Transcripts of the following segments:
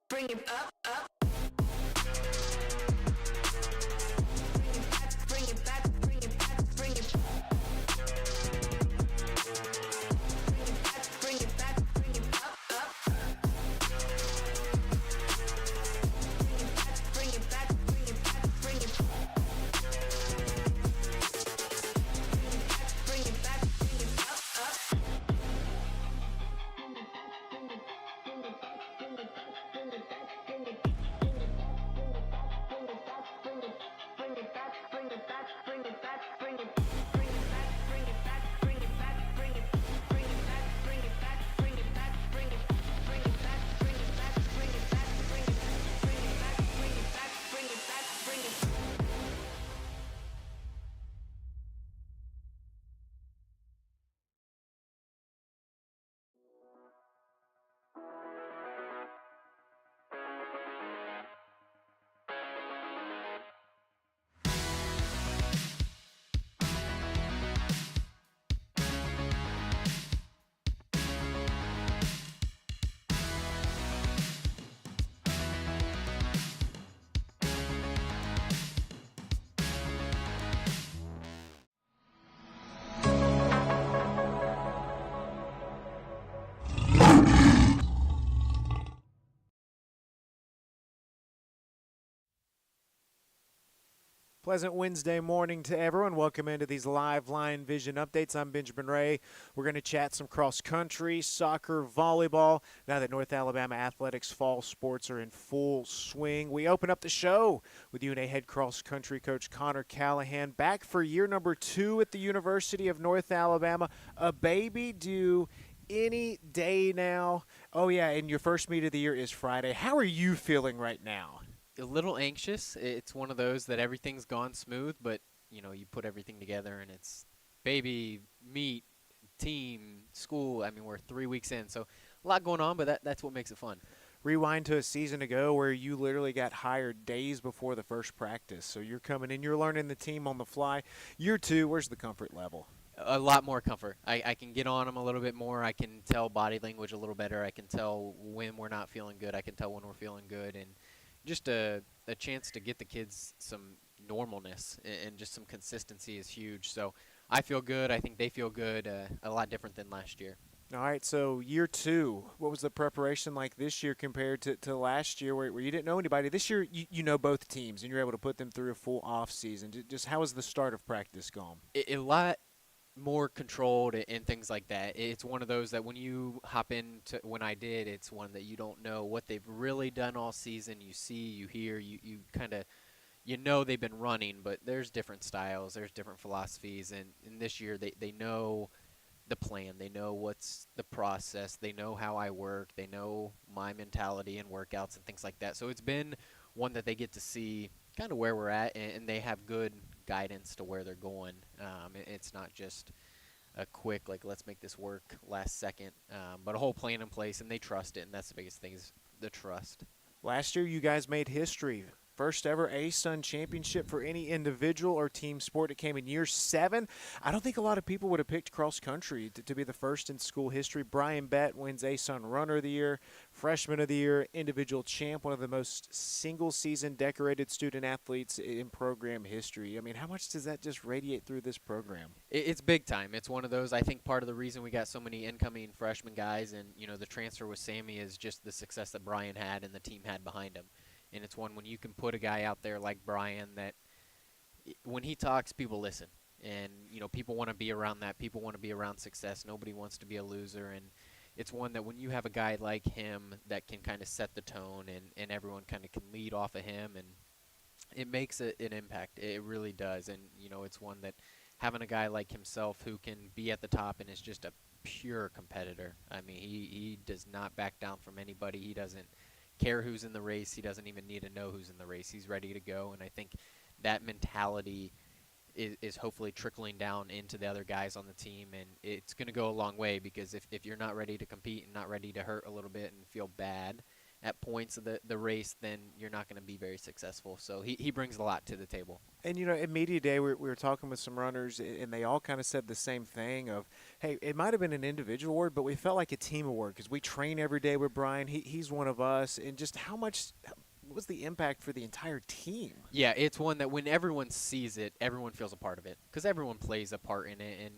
Bring it up, up. Bring it back, bring it back, bring it. Bring it back, bring it up, up. Bring it back, bring it back, bring it. Bring it back, bring it up, up. Pleasant Wednesday morning to everyone. Welcome into these live Line Vision updates. I'm Benjamin Ray. We're going to chat some cross country, soccer, volleyball. Now that North Alabama athletics fall sports are in full swing, we open up the show with UNA head cross country coach Connor Callahan, back for year number 2 at the University of North Alabama. A baby due any day now. Oh yeah, and your first meet of the year is Friday. How are you feeling right now? A little anxious. It's one of those that everything's gone smooth, but you put everything together and it's baby, meet, team, school. I mean, we're 3 weeks in, so a lot going on, but that's what makes it fun. Rewind to a season ago where you literally got hired days before the first practice. So you're coming in, you're learning the team on the fly. Year 2, where's the comfort level? A lot more comfort. I can get on them a little bit more. I can tell body language a little better. I can tell when we're not feeling good. I can tell when we're feeling good, and just a chance to get the kids some normalness and just some consistency is huge. So I feel good. I think they feel good. A lot different than last year. All right, so year 2, what was the preparation like this year compared to last year where you didn't know anybody? This year you know both teams, and you're able to put them through a full off season. Just how has the start of practice gone? A lot more controlled and things like that. It's one of those that when you hop into, when I did, it's one that you don't know what they've really done all season. You see, you hear, you kind of, they've been running, but there's different styles, there's different philosophies, and in this year they know the plan, they know what's the process, they know how I work, they know my mentality and workouts and things like that. So it's been one that they get to see kind of where we're at, and they have good guidance to where they're going. It's not just a quick, like, let's make this work last second, but a whole plan in place, and they trust it, and that's the biggest thing is the trust. Last year you guys made history. first ever ASUN championship for any individual or team sport. It came in year 7. I don't think a lot of people would have picked cross country to be the first in school history. Brian Bett wins ASUN Runner of the Year, Freshman of the Year, individual champ, one of the most single-season decorated student athletes in program history. I mean, how much does that just radiate through this program? It's big time. It's one of those, I think part of the reason we got so many incoming freshman guys and, the transfer with Sammy is just the success that Brian had and the team had behind him. And it's one when you can put a guy out there like Brian that when he talks, people listen. And, people want to be around that. People want to be around success. Nobody wants to be a loser. And it's one that when you have a guy like him that can kind of set the tone and everyone kind of can lead off of him, and it makes an impact. It really does. And, it's one that having a guy like himself who can be at the top and is just a pure competitor. I mean, he does not back down from anybody. He doesn't care who's in the race. He doesn't even need to know who's in the race. He's ready to go. And I think that mentality is hopefully trickling down into the other guys on the team. And it's going to go a long way because if you're not ready to compete and not ready to hurt a little bit and feel bad at points of the race, then you're not going to be very successful. So he brings a lot to the table. And, at Media Day, we were talking with some runners, and they all kind of said the same thing of, hey, it might have been an individual award, but we felt like a team award because we train every day with Brian. He's one of us. And just what was the impact for the entire team? Yeah, it's one that when everyone sees it, everyone feels a part of it because everyone plays a part in it. And,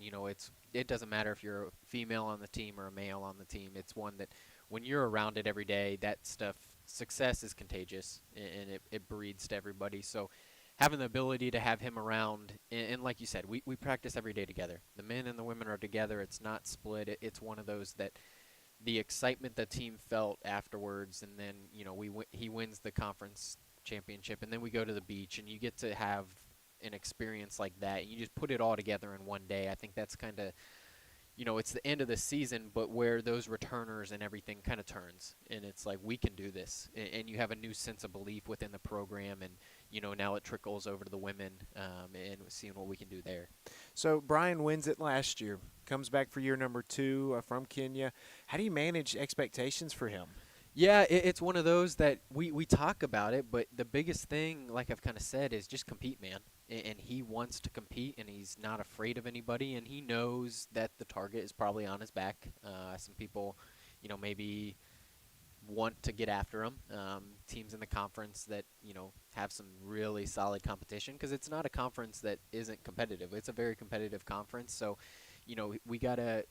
it doesn't matter if you're a female on the team or a male on the team. It's one that when you're around it every day, that stuff, success is contagious, and it breeds to everybody. So having the ability to have him around, and like you said, we practice every day together. The men and the women are together. It's not split. It's one of those that the excitement the team felt afterwards, and then, he wins the conference championship, and then we go to the beach, and you get to have an experience like that, and you just put it all together in one day. I think that's kind of, it's the end of the season, but where those returners and everything kind of turns. And it's like, we can do this. And you have a new sense of belief within the program. And, now it trickles over to the women and seeing what we can do there. So Brian wins it last year, comes back for year number 2 from Kenya. How do you manage expectations for him? Yeah, it's one of those that we talk about it, but the biggest thing, like I've kind of said, is just compete, man. And he wants to compete, and he's not afraid of anybody, and he knows that the target is probably on his back. Some people, maybe want to get after him. Teams in the conference that, have some really solid competition, because it's not a conference that isn't competitive. It's a very competitive conference, so, we got to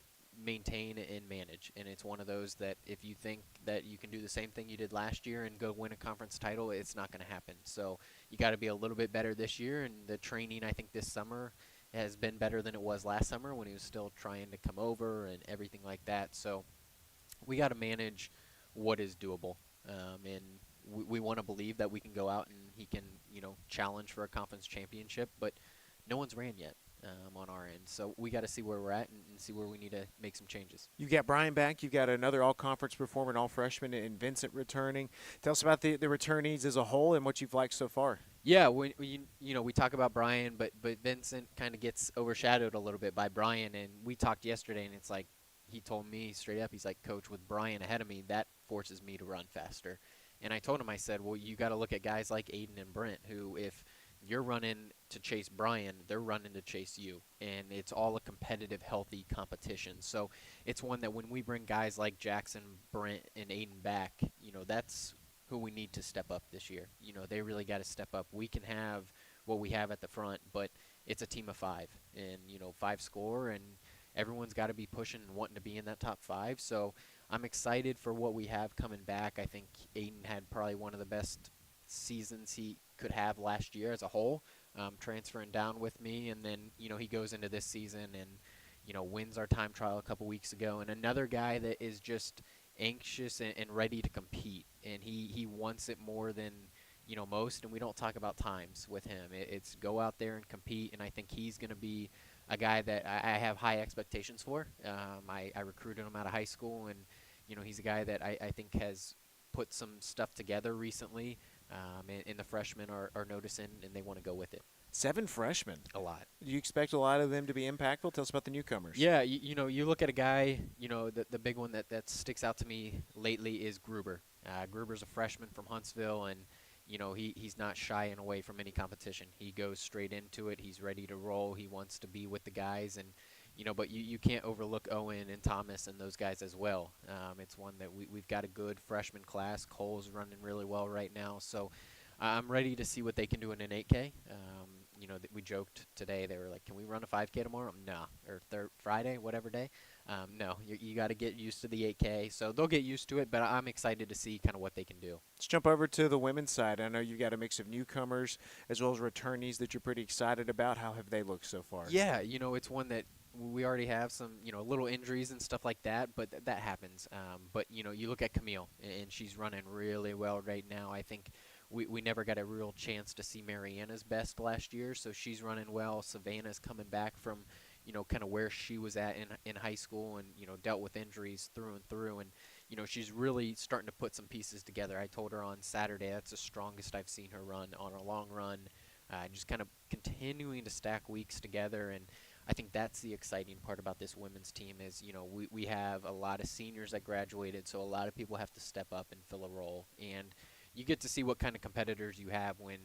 maintain and manage, and it's one of those that if you think that you can do the same thing you did last year and go win a conference title, it's not going to happen. So you got to be a little bit better this year, and the training I think this summer has been better than it was last summer when he was still trying to come over and everything like that. So we got to manage what is doable, and we want to believe that we can go out and he can challenge for a conference championship, but no one's ran yet. On our end. So we got to see where we're at and see where we need to make some changes. You've got Brian back. You've got another all-conference performer and all-freshman in Vincent returning. Tell us about the returnees as a whole and what you've liked so far. Yeah, we talk about Brian, but Vincent kind of gets overshadowed a little bit by Brian. And we talked yesterday, and it's like he told me straight up, he's like, Coach, with Brian ahead of me, that forces me to run faster. And I told him, I said, well, you got to look at guys like Aiden and Brent, who if you're running to chase Brian, they're running to chase you. And it's all a competitive, healthy competition. So it's one that when we bring guys like Jackson, Brent, and Aiden back, that's who we need to step up this year. They really got to step up. We can have what we have at the front, but it's a team of 5. And, 5 score, and everyone's got to be pushing and wanting to be in that top 5. So I'm excited for what we have coming back. I think Aiden had probably one of the best seasons he could have last year as a whole, transferring down with me, and then he goes into this season and wins our time trial a couple weeks ago, and another guy that is just anxious and ready to compete, and he wants it more than most, and we don't talk about times with him. It's go out there and compete, and I think he's going to be a guy that I have high expectations for. I recruited him out of high school, and he's a guy that I think has put some stuff together recently. And the freshmen are noticing, and they want to go with it. 7 freshmen. A lot. Do you expect a lot of them to be impactful? Tell us about the newcomers. Yeah, you look at a guy, the big one that sticks out to me lately is Gruber. Gruber's a freshman from Huntsville, and he's not shying away from any competition. He goes straight into it. He's ready to roll. He wants to be with the guys, and but you can't overlook Owen and Thomas and those guys as well. It's one that we've got a good freshman class. Cole's running really well right now, so I'm ready to see what they can do in an 8K. We joked today. They were like, "Can we run a 5K tomorrow?" No, or Friday, whatever day. No, you got to get used to the 8K. So they'll get used to it, but I'm excited to see kind of what they can do. Let's jump over to the women's side. I know you've got a mix of newcomers as well as returnees that you're pretty excited about. How have they looked so far? Yeah, it's one that we already have some, little injuries and stuff like that, but that happens. But, you look at Camille, and she's running really well right now. I think we never got a real chance to see Mariana's best last year, so she's running well. Savannah's coming back from, kind of where she was at in high school and, dealt with injuries through and through. And, she's really starting to put some pieces together. I told her on Saturday that's the strongest I've seen her run on a long run, just kind of continuing to stack weeks together. And I think that's the exciting part about this women's team is, we have a lot of seniors that graduated, so a lot of people have to step up and fill a role. And you get to see what kind of competitors you have when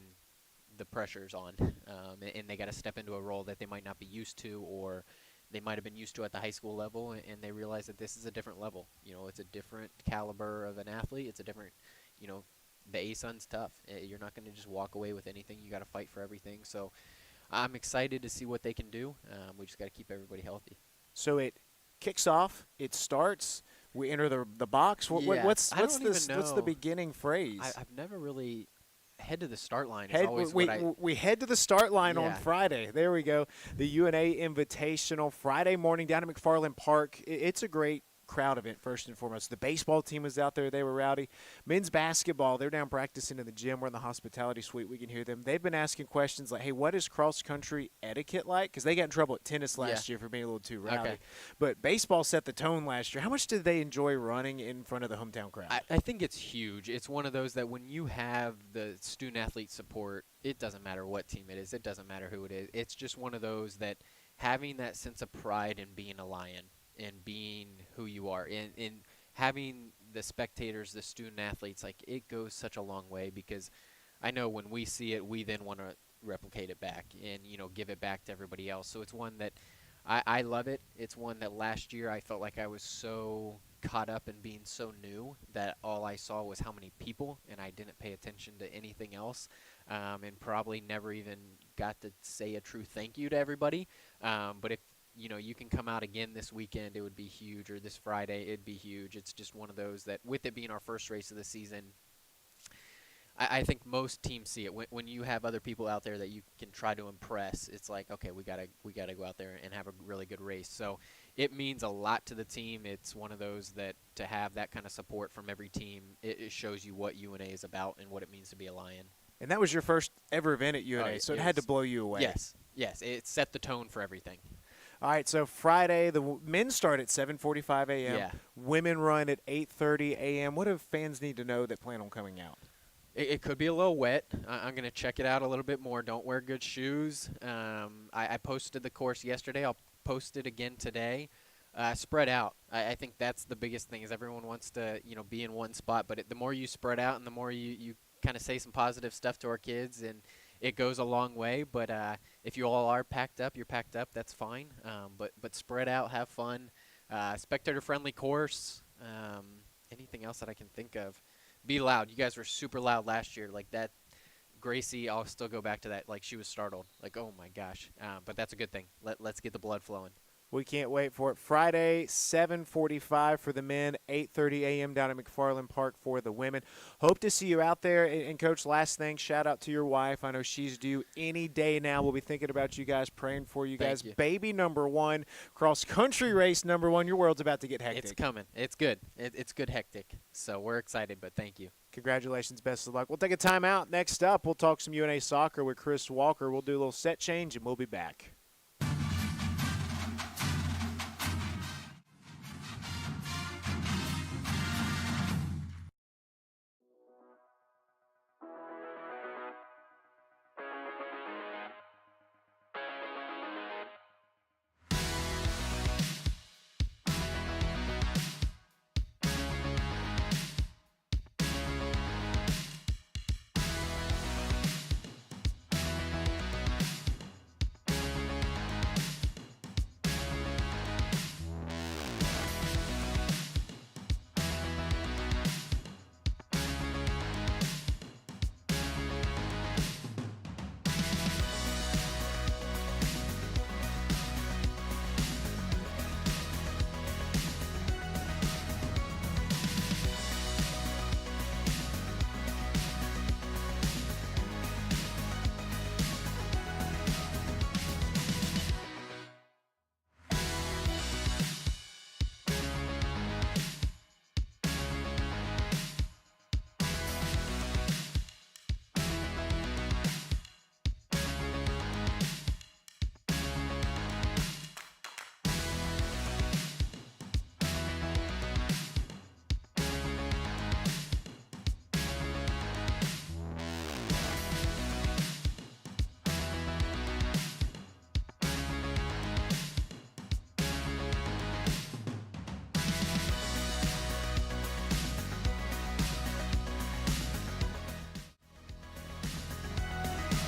the pressure's on, and they got to step into a role that they might not be used to, or they might have been used to at the high school level, and they realize that this is a different level. It's a different caliber of an athlete. It's a different, the ASUN's tough. You're not going to just walk away with anything. You got to fight for everything. So I'm excited to see what they can do. We just got to keep everybody healthy. So it kicks off. It starts. We enter the box. Yeah, What's I don't even what's the know. beginning phrase? I've never really head to the start line. Is Head, always we, what I. we head to the start line on Yeah. Friday. There we go. The UNA Invitational Friday morning down at McFarland Park. It's a great crowd event, first and foremost. The baseball team was out there. They were rowdy. Men's basketball, they're down practicing in the gym. We're in the hospitality suite. We can hear them. They've been asking questions like, hey, what is cross-country etiquette like? Because they got in trouble at tennis last year for being a little too rowdy. Okay. But baseball set the tone last year. How much did they enjoy running in front of the hometown crowd? I think it's huge. It's one of those that when you have the student-athlete support, it doesn't matter what team it is. It doesn't matter who it is. It's just one of those that having that sense of pride in being a Lion and being who you are and having the spectators, the student-athletes, like it goes such a long way because I know when we see it, we then want to replicate it back and, give it back to everybody else. So it's one that I love it. It's one that last year I felt like I was so caught up in being so new that all I saw was how many people, and I didn't pay attention to anything else, and probably never even got to say a true thank you to everybody. But if you can come out again this weekend, it would be huge, or this Friday, it'd be huge. It's just one of those that, with it being our first race of the season, I think most teams see it. When you have other people out there that you can try to impress, it's like, okay, we gotta go out there and have a really good race. So it means a lot to the team. It's one of those that to have that kind of support from every team, it shows you what UNA is about and what it means to be a Lion. And that was your first ever event at UNA, so it had to was. blow you away. Yes, it set the tone for everything. All right, so Friday, the men start at 7:45 a.m. Yeah. Women run at 8:30 a.m. What do fans need to know that plan on coming out? It could be a little wet. I'm going to check it out a little bit more. Don't wear good shoes. I posted the course yesterday. I'll post it again today. Spread out. I think that's the biggest thing is everyone wants to be in one spot. But the more you spread out and the more you kind of say some positive stuff to our kids, and it goes a long way. But if you all are packed up, you're packed up. That's fine. But spread out, have fun. Spectator-friendly course. Anything else that I can think of? Be loud. You guys were super loud last year. Like that, Gracie, I'll still go back to that. Like she was startled. Like, oh my gosh. But that's a good thing. Let's get the blood flowing. We can't wait for it. Friday, 7:45 for the men, 8:30 a.m. down at McFarland Park for the women. Hope to see you out there. And, Coach, last thing, shout out to your wife. I know she's due any day now. We'll be thinking about you guys, praying for you guys. Thank you. Baby number one, cross-country race number one. Your world's about to get hectic. It's coming. It's good. It's good hectic. So we're excited, but thank you. Congratulations. Best of luck. We'll take a timeout. Next up, we'll talk some UNA soccer with Chris Walker. We'll do a little set change, and we'll be back.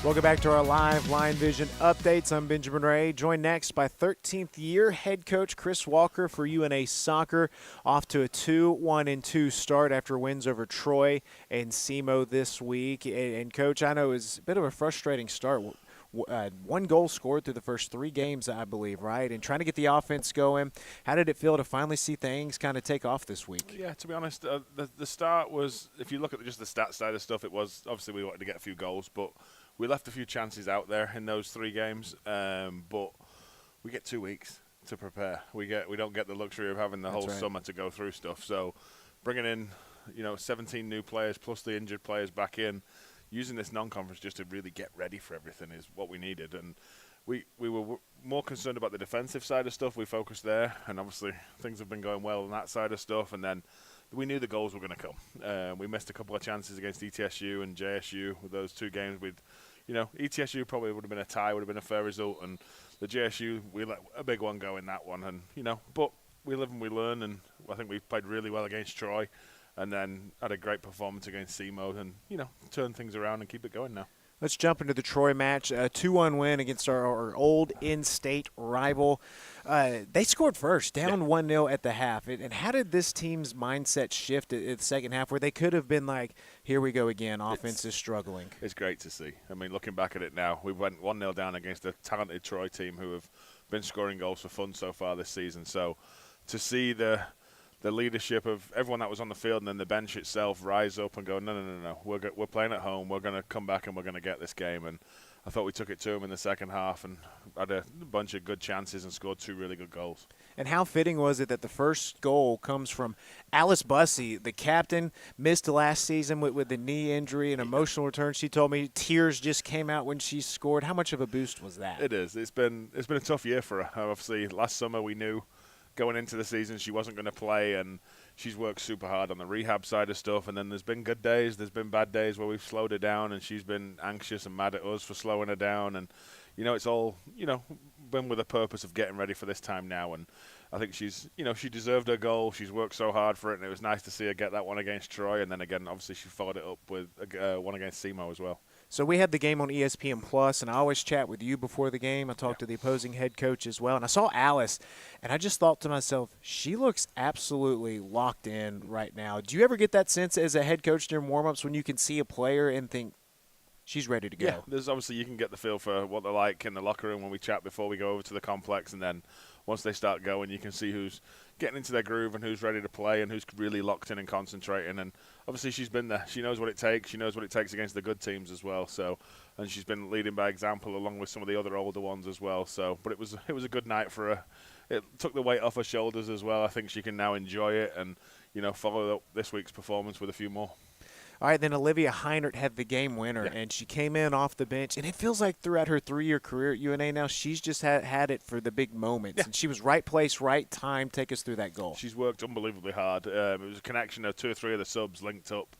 Welcome back to our live Line Vision updates. I'm Benjamin Ray, joined next by 13th year head coach Chris Walker for UNA Soccer, off to a 2-1-2 start after wins over Troy and SEMO this week. And Coach, I know it was a bit of a frustrating start. One goal scored through the first 3 games, I believe, right? And trying to get the offense going. How did it feel to finally see things kind of take off this week? Yeah, to be honest, the start was, if you look at just the stats side of stuff, it was obviously we wanted to get a few goals, but we left a few chances out there in those 3 games. But we get 2 weeks to prepare. We don't get the luxury of having the whole summer to go through stuff. So bringing in 17 new players plus the injured players back in, using this non-conference just to really get ready for everything is what we needed. And we were more concerned about the defensive side of stuff. We focused there, and obviously things have been going well on that side of stuff. And then we knew the goals were going to come. We missed a couple of chances against ETSU and JSU with those 2 games. ETSU probably would have been a tie, would have been a fair result, and the JSU, we let a big one go in that one. And but we live and we learn, and I think we played really well against Troy, and then had a great performance against SEMO, and turn things around and keep it going now. Let's jump into the Troy match. A 2-1 win against our old in-state rival. They scored first, down 1-0 at the half. And how did this team's mindset shift at the second half, where they could have been like, here we go again, offense is struggling? It's great to see. I mean, looking back at it now, we went 1-0 down against a talented Troy team who have been scoring goals for fun so far this season. So to see the leadership of everyone that was on the field and then the bench itself rise up and go, no, we're playing at home, we're going to come back and we're going to get this game. And I thought we took it to them in the second half and had a bunch of good chances and scored 2 really good goals. And how fitting was it that the first goal comes from Alice Bussey, the captain, missed last season with the knee injury and emotional return. She told me tears just came out when she scored. How much of a boost was that? It is. It's been a tough year for her. Obviously, last summer we knew going into the season she wasn't going to play, and she's worked super hard on the rehab side of stuff. And then there's been good days, there's been bad days where we've slowed her down, and she's been anxious and mad at us for slowing her down. And it's all been with a purpose of getting ready for this time now. And I think she's she deserved her goal. She's worked so hard for it, and it was nice to see her get that one against Troy. And then again, obviously she followed it up with one against SEMO as well. So we had the game on ESPN Plus, and I always chat with you before the game. I talked to the opposing head coach as well, and I saw Alice, and I just thought to myself, she looks absolutely locked in right now. Do you ever get that sense as a head coach during warm-ups when you can see a player and think, she's ready to go? Yeah, there's obviously you can get the feel for what they're like in the locker room when we chat before we go over to the complex, and then once they start going, you can see who's getting into their groove and who's ready to play and who's really locked in and concentrating. And obviously she's been there. She knows what it takes. She knows what it takes against the good teams as well. So, and she's been leading by example along with some of the other older ones as well. So, but it was a good night for her. It took the weight off her shoulders as well. I think she can now enjoy it and follow up this week's performance with a few more. All right, then Olivia Heinert had the game winner, and she came in off the bench. And it feels like throughout her 3-year career at UNA now, she's just had it for the big moments. Yeah. And she was right place, right time, take us through that goal. She's worked unbelievably hard. It was a connection of 2 or 3 of the subs linked up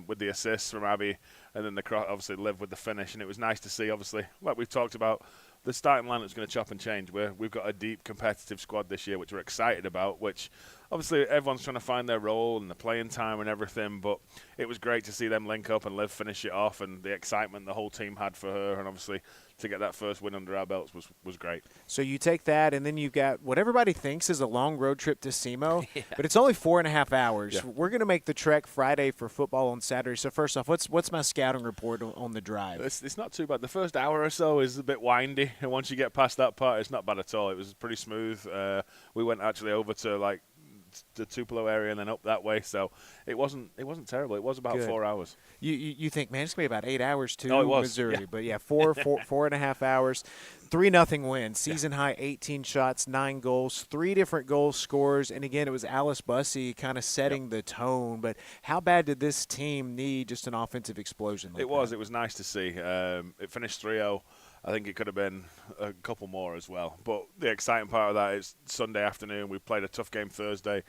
with the assists from Abby, and then the obviously Liv with the finish. And it was nice to see, obviously, like we've talked about, the starting lineup's going to chop and change. We've got a deep competitive squad this year, which we're excited about, which obviously everyone's trying to find their role and the playing time and everything, but it was great to see them link up and Liv finish it off, and the excitement the whole team had for her, and obviously to get that first win under our belts was great. So you take that, and then you've got what everybody thinks is a long road trip to SEMO, but it's only 4.5 hours. Yeah. We're going to make the trek Friday for football on Saturday. So first off, what's my scouting report on the drive? It's not too bad. The first hour or so is a bit windy, and once you get past that part, it's not bad at all. It was pretty smooth. We went actually over to the Tupelo area and then up that way, so it wasn't terrible. It was about 4 hours. You think, man, it's gonna be about 8 hours to Missouri, yeah. But yeah, 4.5 hours. 3-0 win, season high 18 shots, 9 goals, 3 different goal scorers, and again it was Alice Bussey kind of setting the tone. But how bad did this team need just an offensive explosion? It was nice to see. It finished 3-0. I think it could have been a couple more as well. But the exciting part of that is Sunday afternoon. We played a tough game Thursday.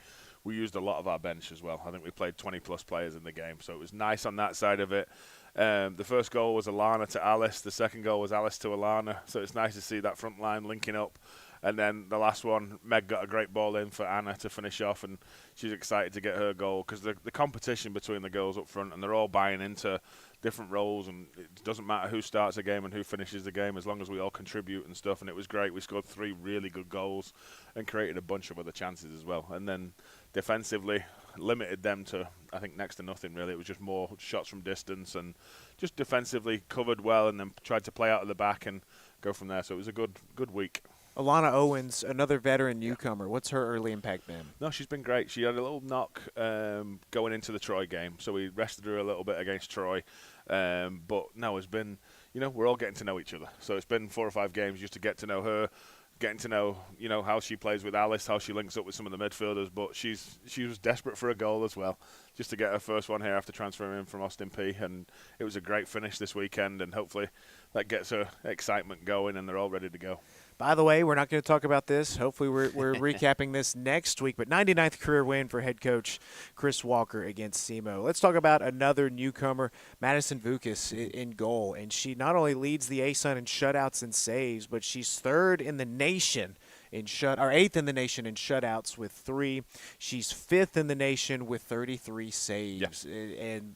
We used a lot of our bench as well. I think we played 20-plus players in the game. So it was nice on that side of it. The first goal was Alana to Alice. The second goal was Alice to Alana. So it's nice to see that front line linking up. And then the last one, Meg got a great ball in for Anna to finish off, and she's excited to get her goal because the competition between the girls up front, and they're all buying into different roles, and it doesn't matter who starts a game and who finishes the game as long as we all contribute and stuff. And it was great. We scored 3 really good goals and created a bunch of other chances as well. And then defensively limited them to, I think, next to nothing really. It was just more shots from distance and just defensively covered well, and then tried to play out of the back and go from there. So it was a good week. Alana Owens, another veteran newcomer. What's her early impact been? No, she's been great. She had a little knock going into the Troy game, so we rested her a little bit against Troy. But no, it's been, we're all getting to know each other. So it's been 4 or 5 games just to get to know her, getting to know, how she plays with Alice, how she links up with some of the midfielders. But she was desperate for a goal as well, just to get her first one here after transferring in from Austin Peay. And it was a great finish this weekend, and hopefully that gets her excitement going, and they're all ready to go. By the way, we're not going to talk about this. Hopefully we're recapping this next week. But 99th career win for head coach Chris Walker against SEMO. Let's talk about another newcomer, Madison Vukas, in goal. And she not only leads the ASUN in shutouts and saves, but she's 3rd in the nation in 8th in the nation in shutouts with 3. She's 5th in the nation with 33 saves. Yeah. And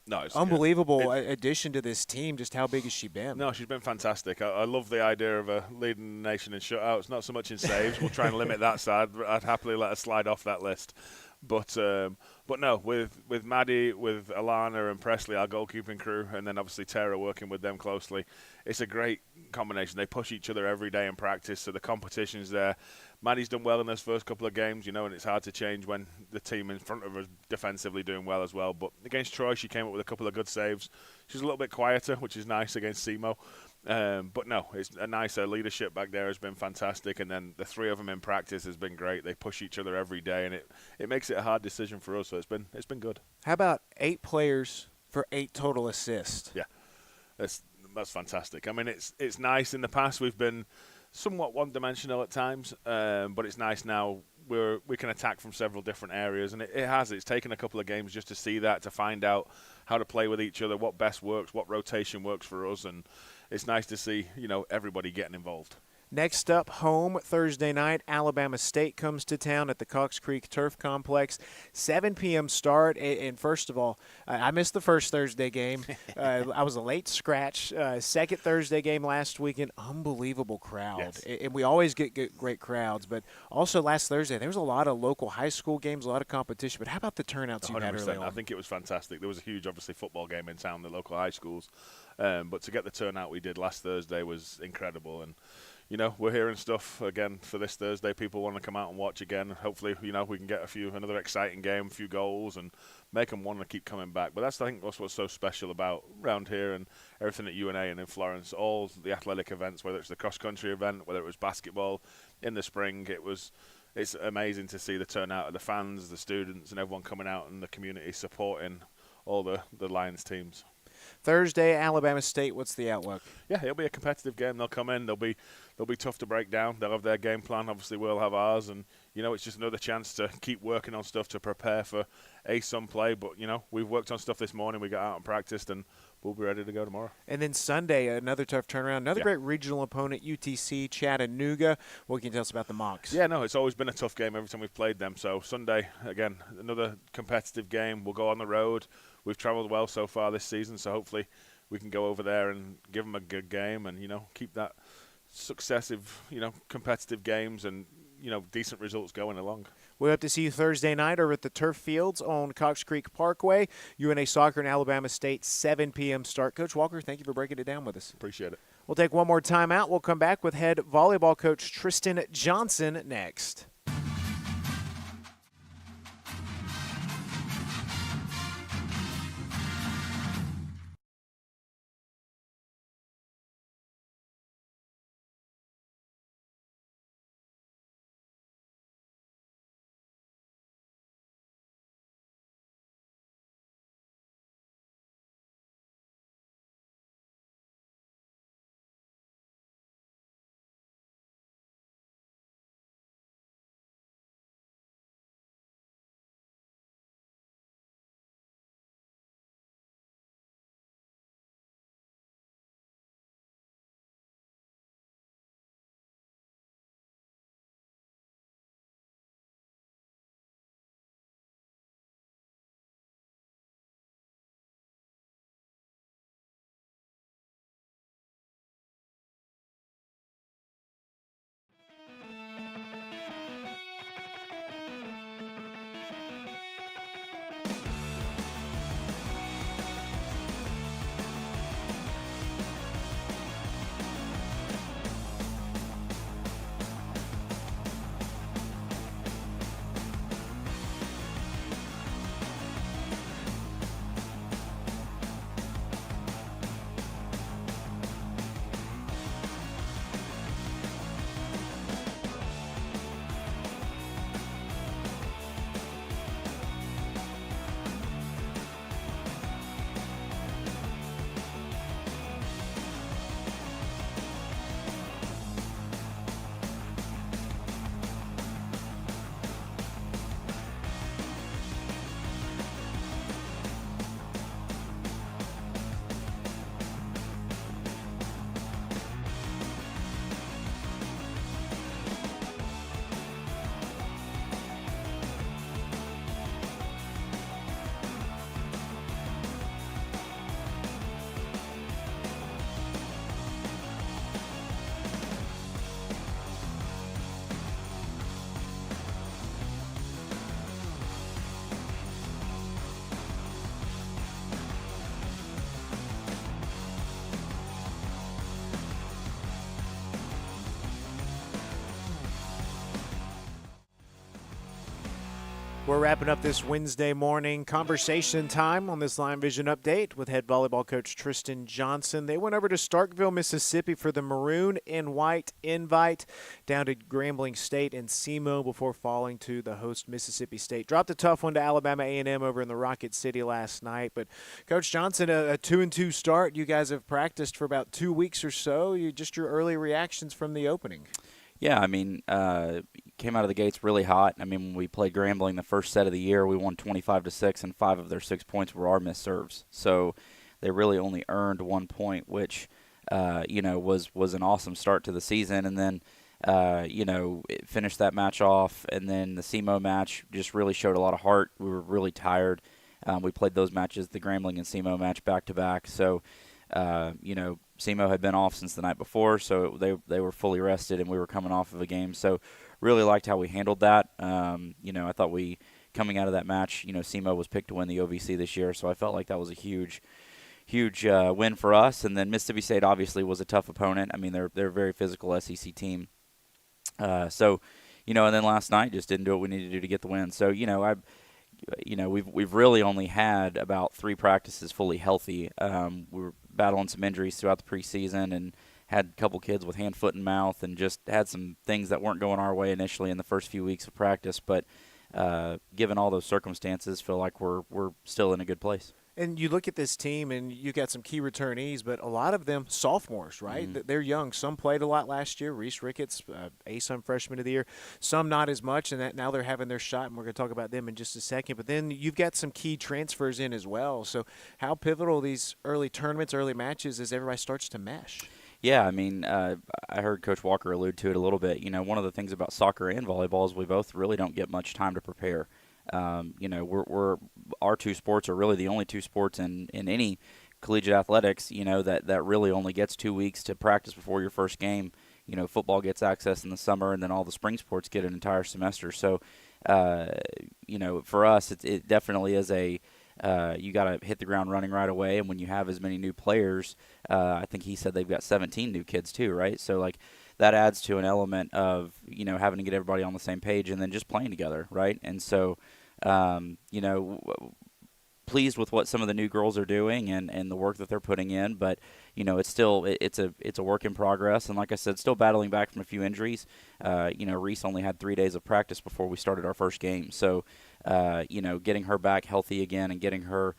no, it's unbelievable addition to this team. Just how big has she been? No, she's been fantastic. I love the idea of leading the nation in shutouts, not so much in saves. We'll try and limit that side. I'd happily let her slide off that list. But no, with Maddie, with Alana and Presley, our goalkeeping crew, and then obviously Tara working with them closely, it's a great combination. They push each other every day in practice, so the competition's there. Maddie's done well in those first couple of games, and it's hard to change when the team in front of her is defensively doing well as well. But against Troy, she came up with a couple of good saves. She's a little bit quieter, which is nice against SEMO. But no, it's a nice leadership back there has been fantastic, and then the 3 of them in practice has been great. They push each other every day, and it makes it a hard decision for us. So it's been good. How about 8 players for 8 total assists? Yeah, that's fantastic. I mean, it's nice. In the past, we've been somewhat one-dimensional at times, but it's nice now. We can attack from several different areas, and it's taken a couple of games just to see that, to find out how to play with each other, what best works, what rotation works for us, and it's nice to see everybody getting involved. Next up, home Thursday night, Alabama State comes to town at the Cox Creek Turf Complex. 7 p.m. start. And first of all, I missed the first Thursday game. I was a late scratch. Second Thursday game last weekend, unbelievable crowd. Yes. And we always get great crowds. But also last Thursday, there was a lot of local high school games, a lot of competition. But how about the turnouts you had early on? I think it was fantastic. There was a huge, obviously, football game in town, the local high schools. But to get the turnout we did last Thursday was incredible. And we're hearing stuff again for this Thursday. People want to come out and watch again. Hopefully, we can get another exciting game, a few goals, and make them want to keep coming back. But I think that's what's so special about around here and everything at UNA and in Florence. All the athletic events, whether it's the cross-country event, whether it was basketball in the spring, it's amazing to see the turnout of the fans, the students, and everyone coming out in the community supporting all the Lions teams. Thursday, Alabama State. What's the outlook? Yeah, it'll be a competitive game. They'll come in. They'll be tough to break down. They'll have their game plan. Obviously, we'll have ours, and it's just another chance to keep working on stuff to prepare for ASUN play. But we've worked on stuff this morning. We got out and practiced, and we'll be ready to go tomorrow. And then Sunday, another tough turnaround. Another great regional opponent, UTC Chattanooga. What can you tell us about the Mocs? Yeah, no, it's always been a tough game every time we've played them. So Sunday, again, another competitive game. We'll go on the road. We've traveled well so far this season, so hopefully we can go over there and give them a good game and, keep that successive, competitive games and, decent results going along. We hope to see you Thursday night over at the turf fields on Cox Creek Parkway. UNA Soccer and Alabama State, 7 p.m. start. Coach Walker, thank you for breaking it down with us. Appreciate it. We'll take one more time out. We'll come back with head volleyball coach Tristan Johnson next. We're wrapping up this Wednesday morning conversation time on this Line Vision update with head volleyball coach Tristan Johnson. They went over to Starkville, Mississippi for the Maroon and White invite down to Grambling State and SEMO before falling to the host Mississippi State. Dropped a tough one to Alabama A&M over in the Rocket City last night. But Coach Johnson, a 2-2 start. You guys have practiced for about 2 weeks or so. Just your early reactions from the opening. Yeah, I mean, came out of the gates really hot. I mean, when we played Grambling the first set of the year, we won 25-6, and 5 of their 6 points were our missed serves. So they really only earned 1 point, which, was an awesome start to the season. And then, it finished that match off, and then the SEMO match just really showed a lot of heart. We were really tired. We played those matches, the Grambling and SEMO match, back-to-back. So, SEMO had been off since the night before, so they were fully rested, and we were coming off of a game. So really liked how we handled that. I thought coming out of that match, SEMO was picked to win the OVC this year, so I felt like that was a huge win for us. And then Mississippi State obviously was a tough opponent. I mean, they're a very physical SEC team. And then last night just didn't do what we needed to do to get the win. So, we've really only had about 3 practices fully healthy. We were battling some injuries throughout the preseason and had a couple kids with hand, foot, and mouth, and just had some things that weren't going our way initially in the first few weeks of practice. But given all those circumstances, feel like we're still in a good place. And you look at this team, and you got some key returnees, but a lot of them sophomores, right? Mm-hmm. They're young. Some played a lot last year. Reese Ricketts, ASUN freshman of the year. Some not as much, and now they're having their shot, and we're going to talk about them in just a second. But then you've got some key transfers in as well. So how pivotal these early tournaments, early matches, as everybody starts to mesh? Yeah, I mean, I heard Coach Walker allude to it a little bit. One of the things about soccer and volleyball is we both really don't get much time to prepare. Our 2 sports are really the only 2 sports in any collegiate athletics, that really only gets 2 weeks to practice before your first game. Football gets access in the summer, and then all the spring sports get an entire semester. So, for us, it definitely is you got to hit the ground running right away. And when you have as many new players, I think he said they've got 17 new kids too, right? So, that adds to an element of, having to get everybody on the same page and then just playing together, right? And so, pleased with what some of the new girls are doing and the work that they're putting in, but it's still it's a work in progress. And like I said, still battling back from a few injuries. Reese only had 3 days of practice before we started our first game, so getting her back healthy again and getting her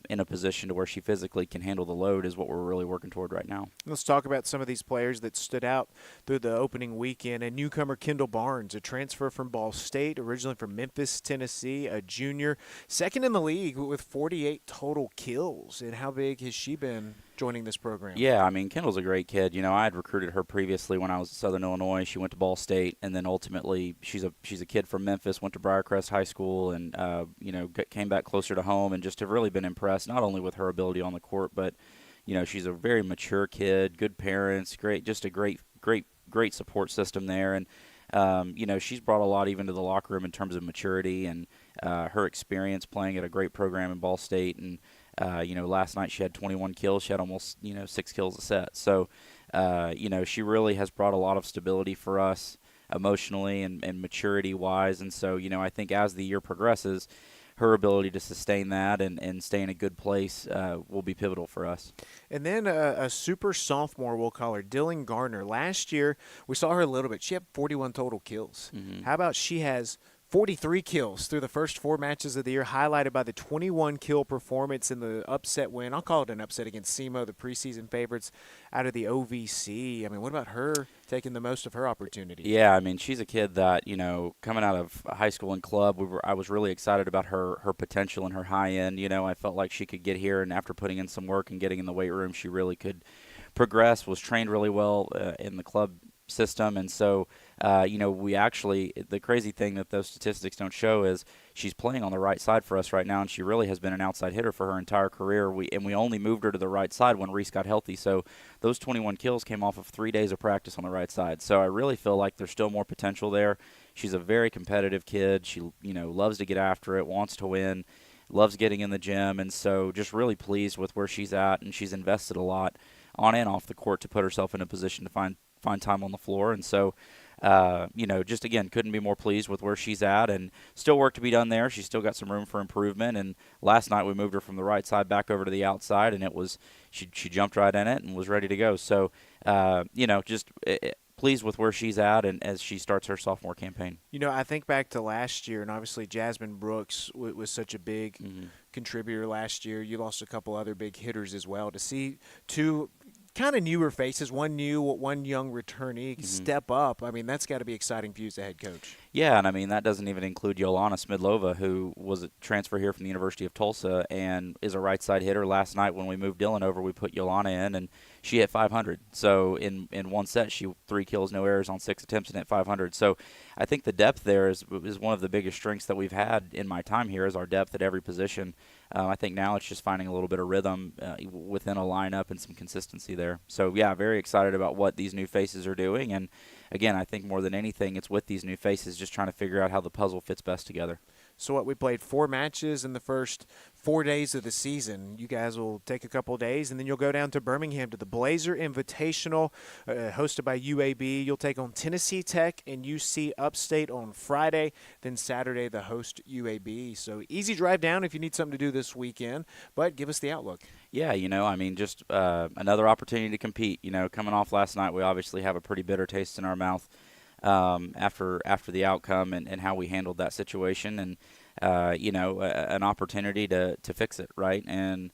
in a position to where she physically can handle the load is what we're really working toward right now. Let's talk about some of these players that stood out through the opening weekend. A newcomer, Kendall Barnes, a transfer from Ball State, originally from Memphis, Tennessee, a junior, second in the league with 48 total kills. And how big has she been joining this program? Yeah, I mean, Kendall's a great kid. I had recruited her previously when I was at Southern Illinois. She went to Ball State, and then ultimately she's a kid from Memphis, went to Briarcrest High School, and came back closer to home, and just have really been impressed not only with her ability on the court, but she's a very mature kid, good parents, just a great support system there, and she's brought a lot even to the locker room in terms of maturity and her experience playing at a great program in Ball State. And last night she had 21 kills. She had almost 6 kills a set. So she really has brought a lot of stability for us emotionally and maturity wise. And so I think as the year progresses, her ability to sustain that and stay in a good place will be pivotal for us. And then a super sophomore, we'll call her, Dylan Garner. Last year, we saw her a little bit. She had 41 total kills. Mm-hmm. How about she has 43 kills through the first 4 matches of the year, highlighted by the 21-kill performance in the upset win. I'll call it an upset against SEMO, the preseason favorites out of the OVC. I mean, what about her taking the most of her opportunity? Yeah, I mean, she's a kid that, coming out of high school and club, I was really excited about her potential and her high end. I felt like she could get here, and after putting in some work and getting in the weight room, she really could progress, was trained really well in the club system. And so, we actually, the crazy thing that those statistics don't show is she's playing on the right side for us right now, and she really has been an outside hitter for her entire career. We only moved her to the right side when Reese got healthy. So those 21 kills came off of 3 days of practice on the right side. So I really feel like there's still more potential there. She's a very competitive kid. She, loves to get after it, wants to win, loves getting in the gym. And so just really pleased with where she's at, and she's invested a lot on and off the court to put herself in a position to find time on the floor. And so, Just again, couldn't be more pleased with where she's at, and still work to be done there. She's still got some room for improvement. And last night we moved her from the right side back over to the outside, and she jumped right in it and was ready to go. So, pleased with where she's at, and as she starts her sophomore campaign. I think back to last year, and obviously Jasmine Brooks was such a big contributor last year. You lost a couple other big hitters as well. To see two kind of newer faces, one new, one young returnee step up, I mean, that's got to be exciting for you as a head coach. Yeah, and I mean, that doesn't even include Yolana Smidlova, who was a transfer here from the University of Tulsa and is a right side hitter. Last night when we moved Dylan over, we put Yolana in, and she hit 500. So in one set, she 3 kills, no errors on 6 attempts and hit 500. So I think the depth there is one of the biggest strengths that we've had in my time here, is our depth at every position. I think now it's just finding a little bit of rhythm within a lineup and some consistency there. So, yeah, very excited about what these new faces are doing. And, again, I think more than anything, it's with these new faces just trying to figure out how the puzzle fits best together. So we played 4 matches in the first 4 days of the season. You guys will take a couple of days, and then you'll go down to Birmingham to the Blazer Invitational, hosted by UAB. You'll take on Tennessee Tech and UC Upstate on Friday. Then Saturday, the host UAB. So easy drive down if you need something to do this weekend. But give us the outlook. Yeah, just another opportunity to compete. Coming off last night, we obviously have a pretty bitter taste in our mouth after the outcome and how we handled that situation, and an opportunity to fix it, right? And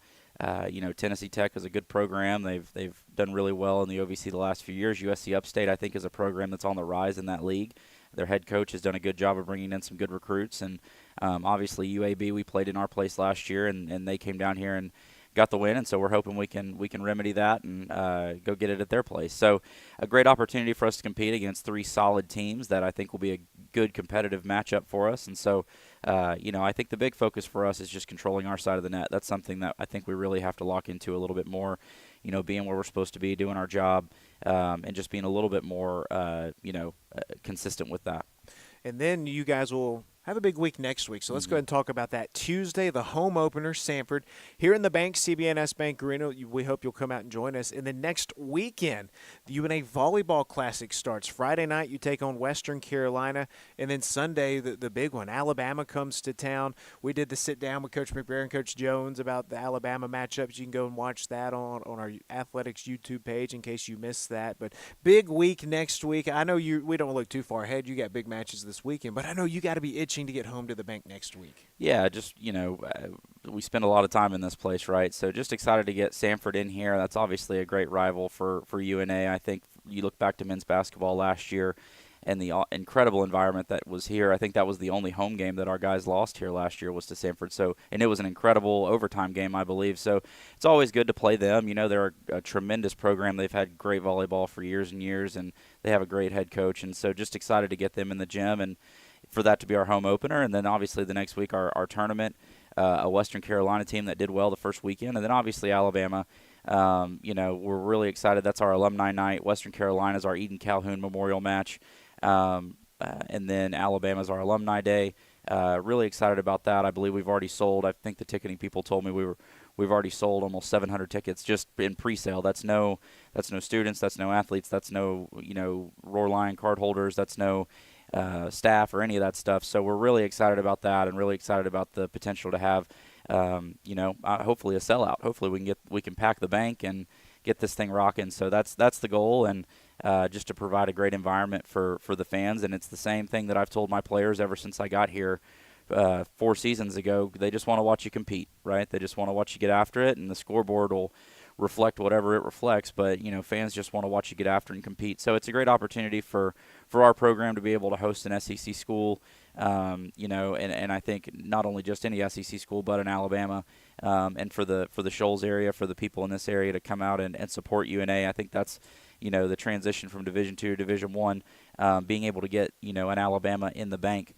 Tennessee Tech is a good program. They've done really well in the OVC the last few years. USC Upstate, I think, is a program that's on the rise in that league. Their head coach has done a good job of bringing in some good recruits, and obviously UAB, we played in our place last year, and they came down here and got the win, and so we're hoping we can remedy that and go get it at their place. So a great opportunity for us to compete against 3 solid teams that I think will be a good competitive matchup for us. And so, I think the big focus for us is just controlling our side of the net. That's something that I think we really have to lock into a little bit more, being where we're supposed to be, doing our job, and just being a little bit more, consistent with that. And then you guys will have a big week next week. So let's go ahead and talk about that. Tuesday, the home opener, Sanford, here in the Bank, CBNS Bank Arena. We hope you'll come out and join us. And then next weekend, the UNA Volleyball Classic starts. Friday night, you take on Western Carolina. And then Sunday, the big one, Alabama comes to town. We did the sit-down with Coach McBrayer and Coach Jones about the Alabama matchups. You can go and watch that on our athletics YouTube page in case you missed that. But big week next week. I know we don't look too far ahead. You got big matches this weekend. But I know you got to be itching to get home to the Bank next week. Yeah, just, we spend a lot of time in this place, right? So just excited to get Sanford in here. That's obviously a great rival for UNA. I think you look back to men's basketball last year and the incredible environment that was here. I think that was the only home game that our guys lost here last year was to Sanford. So, and it was an incredible overtime game, I believe. So it's always good to play them. They're a tremendous program. They've had great volleyball for years and years, and they have a great head coach. And so just excited to get them in the gym and for that to be our home opener. And then obviously the next week our tournament, a Western Carolina team that did well the first weekend, and then obviously Alabama. We're really excited. That's our alumni night. Western Carolina is our Eden Calhoun Memorial match, and then Alabama is our alumni day. Really excited about that. I believe we've already sold. I think the ticketing people told me we've already sold almost 700 tickets just in pre-sale. That's no students. That's no athletes. That's no Roar Lion card holders. That's no staff or any of that stuff. So we're really excited about that, and really excited about the potential to have, hopefully a sellout. Hopefully we can pack the bank and get this thing rocking. So that's the goal, and just to provide a great environment for the fans. And it's the same thing that I've told my players ever since I got here 4 seasons ago. They just want to watch you compete, right? They just want to watch you get after it, and the scoreboard will reflect whatever it reflects, but fans just want to watch you get after and compete. So it's a great opportunity for our program to be able to host an SEC school, and I think not only just any SEC school, but in Alabama, and for the Shoals area, for the people in this area to come out and support UNA. I think that's the transition from Division II to Division I, being able to get an Alabama in the Bank.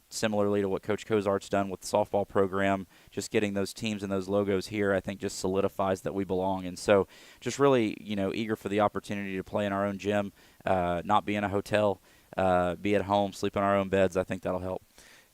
Similarly to what Coach Cozart's done with the softball program, just getting those teams and those logos here, I think just solidifies that we belong. And so just really, eager for the opportunity to play in our own gym, not be in a hotel, be at home, sleep in our own beds. I think that'll help.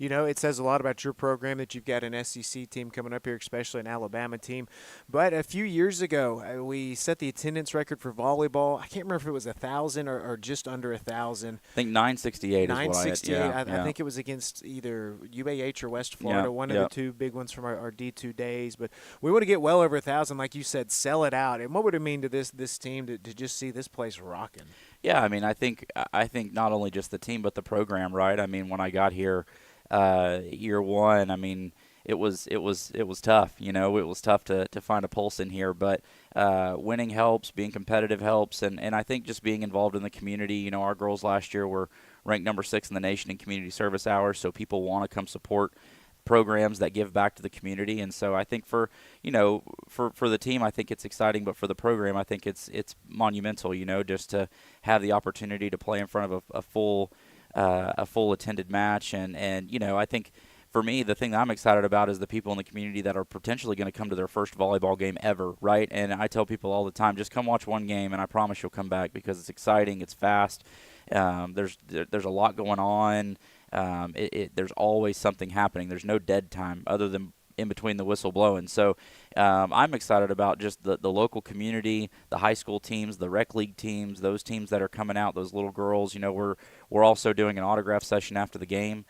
You know, it says a lot about your program that you've got an SEC team coming up here, especially an Alabama team. But a few years ago, we set the attendance record for volleyball. I can't remember if it was 1,000 or just under 1,000. I think 968 is what I had. 968. Yeah, I think it was against either UAH or West Florida, one of the two big ones from our D2 days. But we want to get well over 1,000, like you said, sell it out. And what would it mean to this team to just see this place rocking? Yeah, I mean, I think not only just the team but the program, right? I mean, when I got here year one, I mean, it was tough. You know, it was tough to find a pulse in here, but winning helps, being competitive helps, and I think just being involved in the community. You know, our girls last year were ranked number 6 in the nation in community service hours, so people want to come support programs that give back to the community. And so I think for the team, I think it's exciting, but for the program, I think it's monumental, you know, just to have the opportunity to play in front of a full attended match. And you know, I think for me, the thing that I'm excited about is the people in the community that are potentially going to come to their first volleyball game ever, right? And I tell people all the time, just come watch one game, and I promise you'll come back, because it's exciting, it's fast, there's a lot going on. There's always something happening. There's no dead time other than in between the whistle blowing. So I'm excited about just the local community, the high school teams, the rec league teams, those teams that are coming out, those little girls. You know, we're also doing an autograph session after the game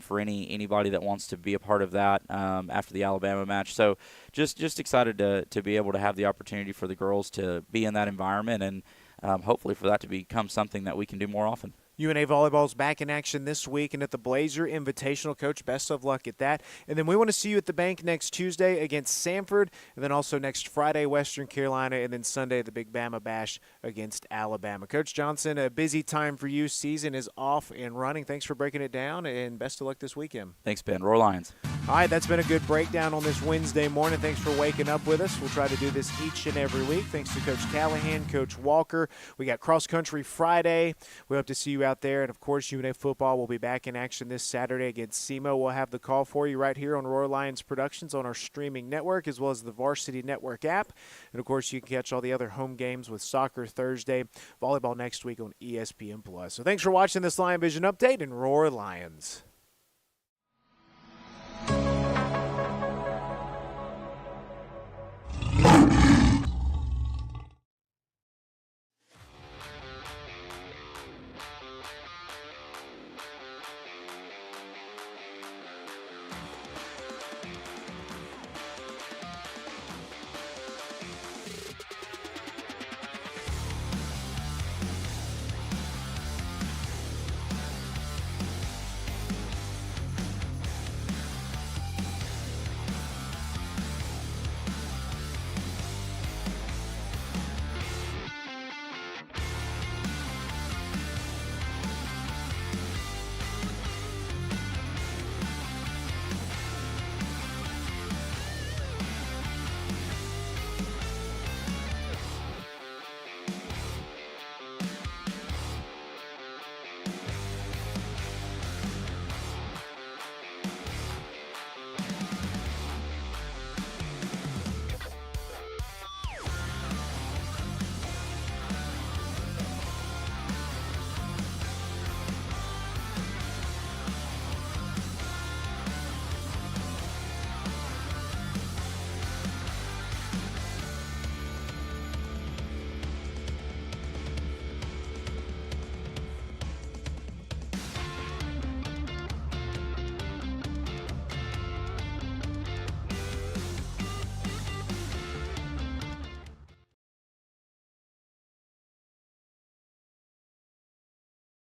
for anybody that wants to be a part of that after the Alabama match. So just excited to be able to have the opportunity for the girls to be in that environment, and hopefully for that to become something that we can do more often. UNA Volleyball's back in action this week and at the Blazer Invitational. Coach, best of luck at that. And then we want to see you at the bank next Tuesday against Samford, and then also next Friday, Western Carolina, and then Sunday, the Big Bama Bash against Alabama. Coach Johnson, a busy time for you. Season is off and running. Thanks for breaking it down, and best of luck this weekend. Thanks, Ben. Roar Lions. All right, that's been a good breakdown on this Wednesday morning. Thanks for waking up with us. We'll try to do this each and every week. Thanks to Coach Callahan, Coach Walker. We got Cross Country Friday. We hope to see you out there. And, of course, UNA football will be back in action this Saturday against SEMO. We'll have the call for you right here on Roar Lions Productions on our streaming network, as well as the Varsity Network app. And, of course, you can catch all the other home games with soccer Thursday, volleyball next week on ESPN+. So thanks for watching this Lion Vision Update, and Roar Lions.